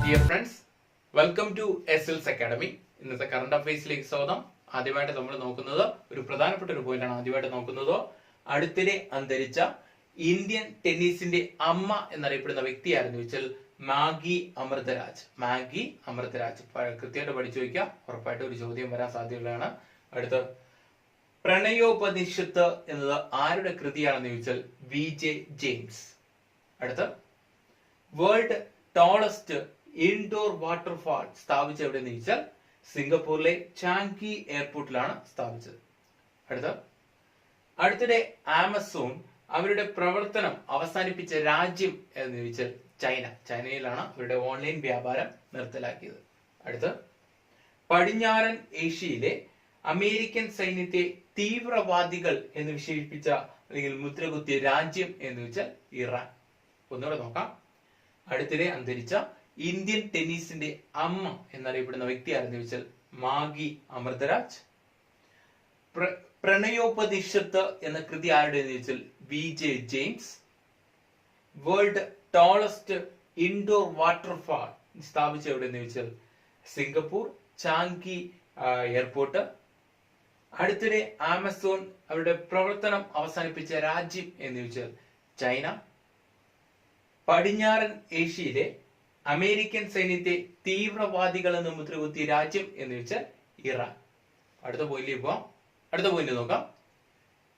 Dear friends, welcome to SLS academy. ഇന്നത്തെ current അഫയേഴ്സിലേക്ക് സ്വാഗതം. ആദ്യമായിട്ട് നമ്മൾ നോക്കുന്നത് ഒരു പ്രധാനപ്പെട്ട ഒരു പോയിന്റാണ്. ആദ്യമായിട്ട് നോക്കുന്നത് അടുത്തിടെ അന്തരിച്ച ഇന്ത്യൻ ടെന്നീസിന്റെ അമ്മ എന്നറിയപ്പെടുന്ന വ്യക്തിയായിരുന്നു വെച്ചാൽ മാഗി അമൃതരാജ്. മാഗി അമൃതരാജ് കൃത്യമായിട്ട് പഠിച്ചു വയ്ക്കുക, ഉറപ്പായിട്ടും ഒരു ചോദ്യം വരാൻ സാധ്യതയുള്ളതാണ്. അടുത്ത പ്രണയോപനിഷത്ത് എന്നത് ആരുടെ കൃതിയാണെന്ന് ചോദിച്ചാൽ VJ ജെയിംസ്. അടുത്ത വേൾഡ് ടോളസ്റ്റ് ഇൻഡോർ വാട്ടർഫാൾ സ്ഥാപിച്ച എവിടെയെന്ന് ചോദിച്ചാൽ സിംഗപ്പൂരിലെ ചാങ്കി എയർപോർട്ടിലാണ് സ്ഥാപിച്ചത്. അടുത്തിടെ ആമസോൺ അവരുടെ പ്രവർത്തനം അവസാനിപ്പിച്ച രാജ്യം എന്ന് ചോദിച്ചാൽ ചൈനയിലാണ് അവരുടെ ഓൺലൈൻ വ്യാപാരം നിർത്തലാക്കിയത്. അടുത്ത പടിഞ്ഞാറൻ ഏഷ്യയിലെ അമേരിക്കൻ സൈന്യത്തെ തീവ്രവാദികൾ എന്ന് വിശേഷിപ്പിച്ച അല്ലെങ്കിൽ മുദ്രകുത്തിയ രാജ്യം എന്ന് വെച്ചാൽ ഇറാൻ. ഒന്നുകൂടെ നോക്കാം. അടുത്തിടെ അന്തരിച്ച ഇന്ത്യൻ ടെന്നീസിന്റെ അമ്മ എന്നറിയപ്പെടുന്ന വ്യക്തിയായിരുന്നു വെച്ചാൽ മാഗി അമൃതരാജ്. പ്രണയോപനിഷത്ത് എന്ന കൃതി ആരുടെ എന്ന് ചോദിച്ചാൽ VJ James. World tallest indoor waterfall സ്ഥാപിച്ച എവിടെയെന്ന് ചോദിച്ചാൽ സിംഗപ്പൂർ ചാങ്കി എയർപോർട്ട്. അടുത്തിടെ ആമസോൺ അവരുടെ പ്രവർത്തനം അവസാനിപ്പിച്ച രാജ്യം എന്ന് ചോദിച്ചാൽ ചൈന. പടിഞ്ഞാറൻ ഏഷ്യയിലെ അമേരിക്കൻ സൈന്യത്തെ തീവ്രവാദികൾ എന്ന് മുദ്രകുത്തിയ രാജ്യം എന്ന് വെച്ചാൽ ഇറാൻ. അടുത്ത പോയിന്റ് നോക്കാം.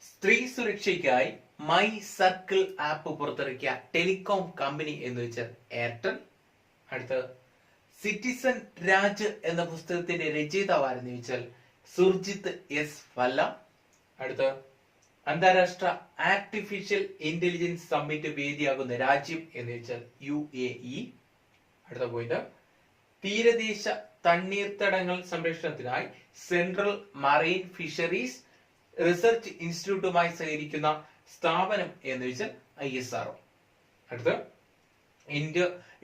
സ്ത്രീ സുരക്ഷയ്ക്കായി മൈ സർക്കിൾ ആപ്പ് പുറത്തിറക്കിയ ടെലികോം കമ്പനി എന്ന് വെച്ചാൽ എയർടെൽ. അടുത്ത സിറ്റിസൺ രാജ് എന്ന പുസ്തകത്തിന്റെ രചയിതാവാരെന്ന് ചോദിച്ചാൽ സുർജിത് എസ് വല്ല. അടുത്ത അന്താരാഷ്ട്ര ആർട്ടിഫിഷ്യൽ ഇന്റലിജൻസ് സമ്മിറ്റ് വേദിയാകുന്ന രാജ്യം എന്ന് വെച്ചാൽ UAE. അടുത്ത പോയിന്റ് തീരദേശ തണ്ണീർത്തടങ്ങൾ സംരക്ഷണത്തിനായി സെൻട്രൽ മറൈൻ ഫിഷറീസ് റിസർച്ച് ഇൻസ്റ്റിറ്റ്യൂട്ടുമായി സഹകരിക്കുന്ന സ്ഥാപനം എന്ന് വെച്ചാൽ ISRO. അടുത്ത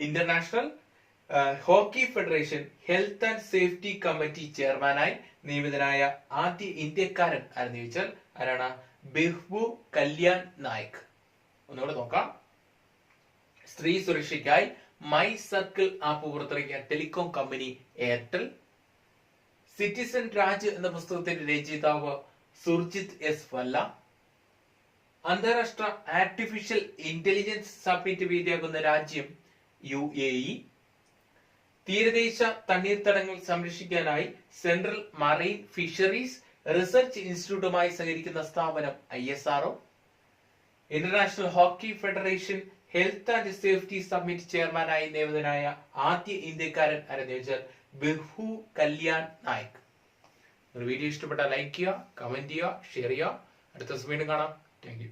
international hockey federation health and safety committee ചെയർമാനായി നിയമിതനായ ആദ്യ ഇന്ത്യക്കാരൻ ആരെന്ന് ചോദിച്ചാൽ ആരാണ്? ബിഹ്ബു കല്യാൺ നായിക്. ഒന്നുകൂടെ നോക്കാം. സ്ത്രീ സുരക്ഷയ്ക്കായി മൈ സർക്കിൾ ആപ്പ് പുറത്തിറക്കിയ telecom company Airtel. Citizen Raj എന്ന പുസ്തകത്തിന്റെ രചയിതാവ് സുർജിത് എസ് വല്ല. അന്താരാഷ്ട്ര ആർട്ടിഫിഷ്യൽ ഇന്റലിജൻസ് സമ്മിറ്റ് വേദിയാകുന്ന രാജ്യം UAE. തീരദേശ തണ്ണീർത്തടങ്ങൾ സംരക്ഷിക്കാനായി സെൻട്രൽ മറൈൻ ഫിഷറീസ് റിസർച്ച് ഇൻസ്റ്റിറ്റ്യൂട്ടുമായി സഹകരിക്കുന്ന സ്ഥാപനം ISRO. International hockey federation health and safety summit ചെയർമാനായി നിയമിതനായ ആദ്യ ഇന്ത്യക്കാരൻ ആരെന്ന് ചോദിച്ചാൽ ബിഹ്ബു കല്യാൺ നായിക്. വീഡിയോ ഇഷ്ടപ്പെട്ടാൽ ലൈക്ക് ചെയ്യുക, കമന്റ് ചെയ്യുക, ഷെയർ ചെയ്യുക. അടുത്ത ദിവസം വീണ്ടും കാണാം. Thank you.